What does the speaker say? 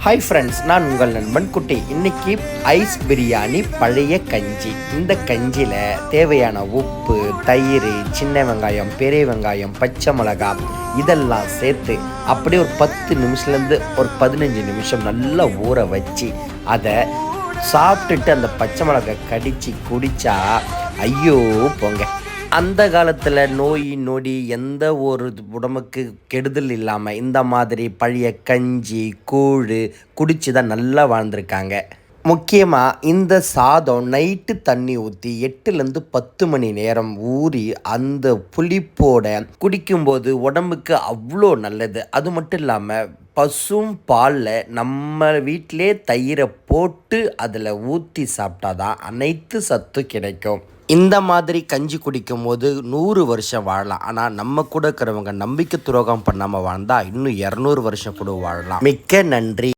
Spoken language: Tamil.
ஹாய் ஃப்ரெண்ட்ஸ், நான் உங்கள் நண்பன் குட்டி. இன்னைக்கு ஐஸ் பிரியாணி பழைய கஞ்சி. இந்த கஞ்சியில் தேவையான உப்பு, தயிர், சின்ன வெங்காயம், பெரிய வெங்காயம், பச்சை மிளகாய் இதெல்லாம் சேர்த்து அப்படியே ஒரு 10 நிமிஷத்துலேருந்து ஒரு 15 நிமிஷம் நல்லா ஊற வச்சு அதை சாப்பிட்டுட்டு அந்த பச்சை மிளகாய் கடித்து குடித்தா ஐயோ போங்க. அந்த காலத்தில் நோய் நொடி எந்த ஒரு உடம்புக்கு கெடுதல் இல்லாமல் இந்த மாதிரி பழைய கஞ்சி கூழ் குடித்து தான் நல்லா வாழ்ந்திருக்காங்க. முக்கியமாக இந்த சாதம் நைட்டு தண்ணி ஊற்றி 8லேருந்து 10 மணி நேரம் ஊறி அந்த புளிப்போட குடிக்கும்போது உடம்புக்கு அவ்வளோ நல்லது. அது மட்டும் இல்லாமல் பசும் பாலில் நம்ம வீட்டிலே தயிரை போட்டு அதில் ஊற்றி சாப்பிட்டா தான் அனைத்து சத்து கிடைக்கும். இந்த மாதிரி கஞ்சி குடிக்கும் போது 100 வருஷம் வாழலாம். ஆனால் நம்ம கூட இருக்கிறவங்க நம்பிக்கை துரோகம் பண்ணாமல் வாழ்ந்தால் இன்னும் 200 வருஷம் கூட வாழலாம். மிக்க நன்றி.